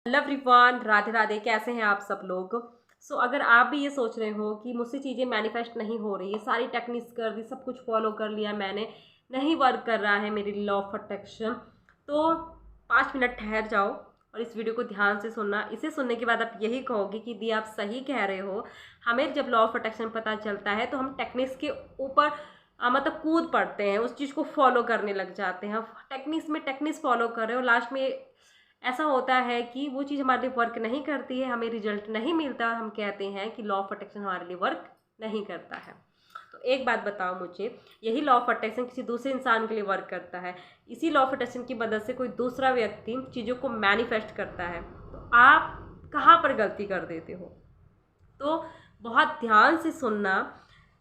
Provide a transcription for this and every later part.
Hello everyone, Radhe Radhe. कैसे हैं आप सब लोग। अगर आप भी ये सोच रहे हो कि मुझसे चीज़ें मैनिफेस्ट नहीं हो रही, सारी टेक्निक्स कर दी, सब कुछ फॉलो कर लिया मैंने, नहीं वर्क कर रहा है मेरी लॉ ऑफ अट्रैक्शन, तो 5 मिनट ठहर जाओ और इस वीडियो को ध्यान से सुनना। इसे सुनने के बाद आप यही कहोगे कि दी आप सही कह रहे हो। हमें जब लॉ ऑफ अट्रैक्शन पता चलता है तो हम टेक्निक्स के ऊपर मतलब कूद पड़ते हैं, उस चीज़ को फॉलो करने लग जाते हैं। टेक्निक्स में टेक्निक्स फॉलो कर रहे हो, लास्ट में ऐसा होता है कि वो चीज़ हमारे लिए वर्क नहीं करती है, हमें रिजल्ट नहीं मिलता और हम कहते हैं कि लॉ ऑफ अट्रैक्शन हमारे लिए वर्क नहीं करता है। तो एक बात बताओ मुझे, यही लॉ ऑफ अट्रैक्शन किसी दूसरे इंसान के लिए वर्क करता है, इसी लॉ ऑफ अट्रैक्शन की मदद से कोई दूसरा व्यक्ति चीज़ों को मैनिफेस्ट करता है, तो आप कहाँ पर गलती कर देते हो। तो बहुत ध्यान से सुनना,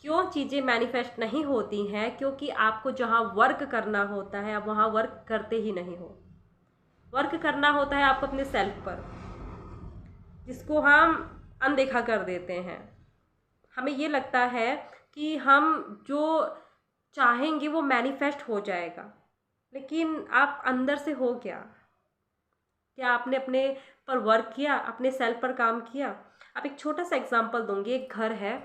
क्यों चीज़ें मैनिफेस्ट नहीं होती हैं, क्योंकि आपको जहाँ वर्क करना होता है आप वहाँ वर्क करते ही नहीं हो। वर्क करना होता है आपको अपने सेल्फ पर, जिसको हम अनदेखा कर देते हैं। हमें ये लगता है कि हम जो चाहेंगे वो मैनिफेस्ट हो जाएगा, लेकिन आप अंदर से हो क्या आपने अपने पर वर्क किया, अपने सेल्फ पर काम किया। अब एक छोटा सा एग्जांपल दूंगी। एक घर है,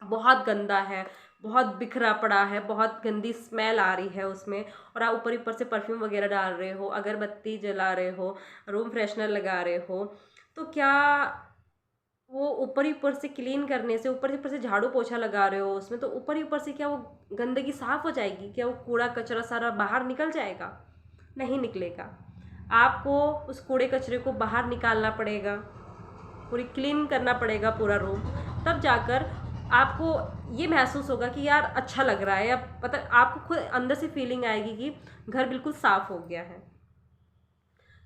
बहुत गंदा है, बहुत बिखरा पड़ा है, बहुत गंदी स्मेल आ रही है उसमें, और आप ऊपर ऊपर से परफ्यूम वगैरह डाल रहे हो, अगरबत्ती जला रहे हो, रूम फ्रेशनर लगा रहे हो, तो क्या वो ऊपर ही ऊपर से क्लीन करने से, ऊपर से झाड़ू पोछा लगा रहे हो उसमें, तो ऊपर ही ऊपर से क्या वो गंदगी साफ हो जाएगी? क्या वो कूड़ा कचरा सारा बाहर निकल जाएगा? नहीं निकलेगा। आपको उस कूड़े कचरे को बाहर निकालना पड़ेगा, पूरी क्लीन करना पड़ेगा पूरा रूम, तब जाकर आपको ये महसूस होगा कि यार अच्छा लग रहा है, या पता आपको खुद अंदर से फीलिंग आएगी कि घर बिल्कुल साफ हो गया है।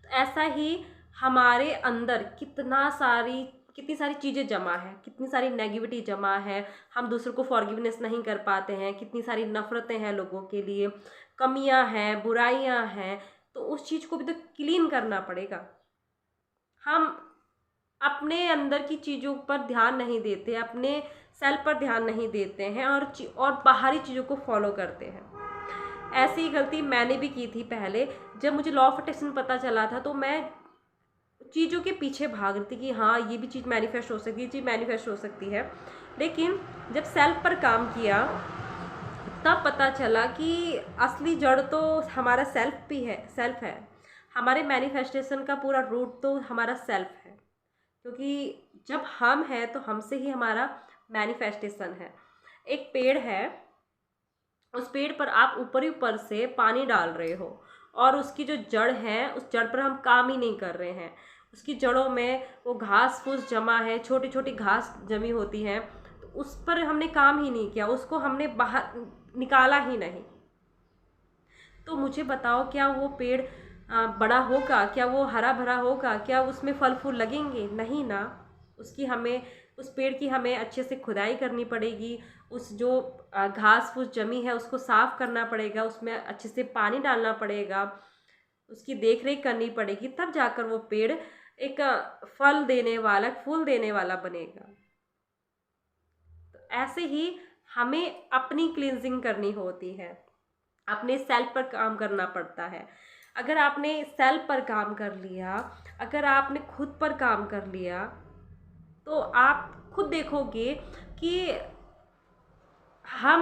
तो ऐसा ही हमारे अंदर कितनी सारी चीज़ें जमा है, कितनी सारी नेगेटिविटी जमा है, हम दूसरों को फॉरगिवनेस नहीं कर पाते हैं, कितनी सारी नफ़रतें हैं लोगों के लिए, कमियां हैं, बुराइयां हैं, तो उस चीज़ को भी तो क्लीन करना पड़ेगा। हम अपने अंदर की चीज़ों पर ध्यान नहीं देते, अपने सेल्फ पर ध्यान नहीं देते हैं, और बाहरी चीज़ों को फॉलो करते हैं। ऐसी ही गलती मैंने भी की थी पहले। जब मुझे लॉ ऑफ अट्रैक्शन पता चला था तो मैं चीज़ों के पीछे भाग रही थी कि हाँ ये भी चीज़ मैनिफेस्ट हो सकती है, ये चीज़ मैनिफेस्ट हो सकती है। लेकिन जब सेल्फ पर काम किया तब पता चला कि असली जड़ तो हमारा सेल्फ है। हमारे मैनिफेस्टेशन का पूरा रूट तो हमारा सेल्फ है, क्योंकि जब हम हैं तो हमसे ही हमारा मैनिफेस्टेशन है। एक पेड़ है, उस पेड़ पर आप ऊपर ही ऊपर से पानी डाल रहे हो, और उसकी जो जड़ है उस जड़ पर हम काम ही नहीं कर रहे हैं। उसकी जड़ों में वो घास फूस जमा है, छोटी छोटी घास जमी होती है, तो उस पर हमने काम ही नहीं किया, उसको हमने बाहर निकाला ही नहीं। तो मुझे बताओ, क्या वो पेड़ बड़ा होगा? क्या वो हरा भरा होगा? क्या उसमें फल फूल लगेंगे? नहीं ना। उस पेड़ की हमें अच्छे से खुदाई करनी पड़ेगी, उस जो घास फूस जमी है उसको साफ करना पड़ेगा, उसमें अच्छे से पानी डालना पड़ेगा, उसकी देख रेख करनी पड़ेगी, तब जाकर वो पेड़ एक फल देने वाला, फूल देने वाला बनेगा। तो ऐसे ही हमें अपनी क्लींजिंग करनी होती है, अपने सेल्फ पर काम करना पड़ता है। अगर आपने सेल्फ पर काम कर लिया, अगर आपने खुद पर काम कर लिया, तो आप खुद देखोगे कि हम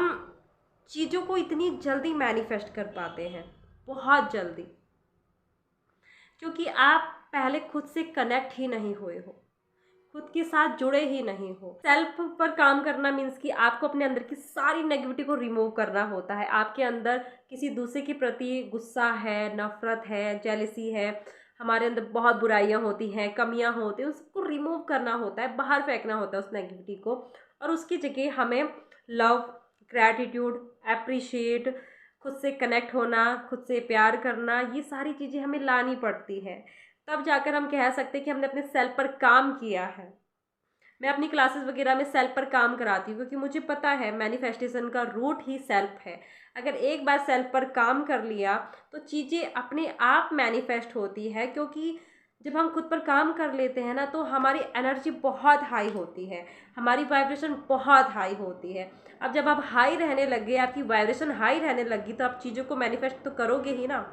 चीज़ों को इतनी जल्दी मैनिफेस्ट कर पाते हैं, बहुत जल्दी, क्योंकि आप पहले खुद से कनेक्ट ही नहीं हुए हो, खुद के साथ जुड़े ही नहीं हो। सेल्फ पर काम करना मीन्स कि आपको अपने अंदर की सारी नेगेटिविटी को रिमूव करना होता है। आपके अंदर किसी दूसरे के प्रति गुस्सा है, नफरत है, जेलसी है, हमारे अंदर बहुत बुराइयां होती हैं, कमियां होती हैं, उसको रिमूव करना होता है, बाहर फेंकना होता है उस नेगेटिविटी को, और उसकी जगह हमें लव, ग्रैटिट्यूड, अप्रिशिएट, खुद से कनेक्ट होना, खुद से प्यार करना, ये सारी चीज़ें हमें लानी पड़ती हैं। तब जाकर हम कह सकते हैं कि हमने अपने सेल्फ पर काम किया है। मैं अपनी क्लासेस वगैरह में सेल्फ पर काम कराती हूँ, क्योंकि मुझे पता है मैनिफेस्टेशन का रूट ही सेल्फ है। अगर एक बार सेल्फ पर काम कर लिया तो चीज़ें अपने आप मैनिफेस्ट होती है, क्योंकि जब हम खुद पर काम कर लेते हैं ना तो हमारी एनर्जी बहुत हाई होती है, हमारी वाइब्रेशन बहुत हाई होती है। अब जब आप हाई रहने लगे, आपकी वाइब्रेशन हाई रहने लगी, तो आप चीज़ों को मैनिफेस्ट तो करोगे ही ना।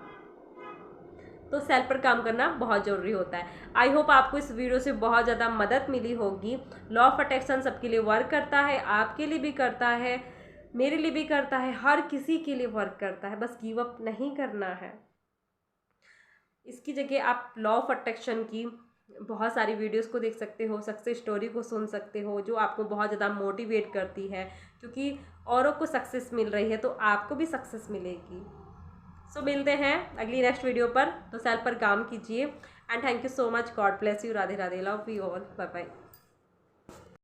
तो सेल्फ पर काम करना बहुत ज़रूरी होता है। आई होप आपको इस वीडियो से बहुत ज़्यादा मदद मिली होगी। लॉ ऑफ अट्रैक्शन सबके लिए वर्क करता है, आपके लिए भी करता है, मेरे लिए भी करता है, हर किसी के लिए वर्क करता है। बस गिव अप नहीं करना है। इसकी जगह आप लॉ ऑफ अट्रैक्शन की बहुत सारी वीडियोस को देख सकते हो, सक्सेस स्टोरी को सुन सकते हो, जो आपको बहुत ज़्यादा मोटिवेट करती है, क्योंकि औरों को सक्सेस मिल रही है तो आपको भी सक्सेस मिलेगी। सो मिलते हैं अगली नेक्स्ट वीडियो पर। तो सेल्फ पर काम कीजिए and thank you so much. God bless you. Radhe Radhe. Love you all. Bye bye.